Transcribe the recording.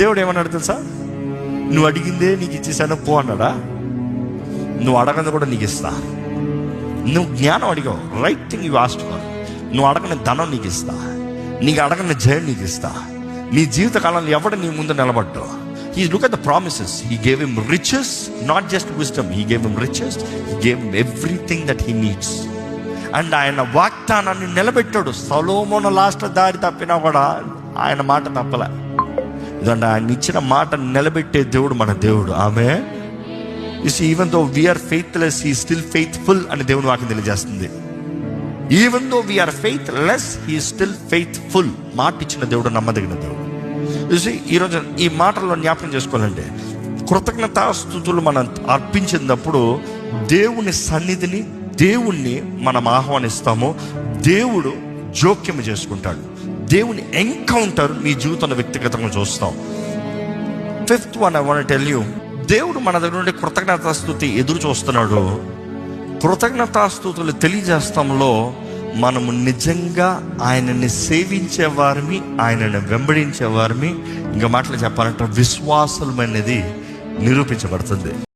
దేవుడు ఏమన్నాడు తెలుసా? నువ్వు అడిగిందే నీకు ఇచ్చేసాను పో అన్నాడా? నువ్వు అడగంది కూడా నీకు ఇస్తా. నువ్వు జ్ఞానం అడిగావు, right thing you asked for. నువ్వు అడగని ధనం నీకు ఇస్తా, నీకు అడగని జయం నీకు ఇస్తా. నీ జీవిత కాలంలో ఎవడు నీ ముందు నిలబడ్డు. He look at the promises. He gave him riches, not just wisdom. He gave him riches. He gave him everything that he needs. And ఆయన వాగ్దానాన్ని నిలబెట్టాడు. సొలొమోను లాస్ట్ దారి తప్పినా కూడా ఆయన మాట తప్పలే. ఎందుకంటే ఆయన ఇచ్చిన మాట నిలబెట్టే దేవుడు మన దేవుడు. ఆమేన్. You see, even though we are faithless, he is still faithful అని దేవుని వాక్యం తెలియజేస్తుంది. Even though we are faithless, he is still faithful. మాట ఇచ్చిన దేవుడు నమ్మదగిన దేవుడు. You see, ఈరోజు ఈ మాటల్లో జ్ఞాపకం చేసుకోవాలంటే, కృతజ్ఞతాస్తుతులు మనం అర్పించినప్పుడు దేవుని సన్నిధిని, దేవుణ్ణి మనం ఆహ్వానిస్తాము. దేవుడు జోక్యం చేసుకుంటాడు. దేవుని ఎన్కౌంటర్ మీ జీవితంలో వ్యక్తిగతంగా చూస్తాం. Fifth one I want to tell you, దేవుడు మన దగ్గర నుండి కృతజ్ఞతాస్తుతి ఎదురు చూస్తున్నాడు. కృతజ్ఞతాస్తుతులు తెలియజేస్తాంలో మనము నిజంగా ఆయనని సేవించేవారిని, ఆయనని వెంబడించేవారిని, ఇంకా మాటలు చెప్పాలంటే విశ్వాసం అనేది నిరూపించబడుతుంది.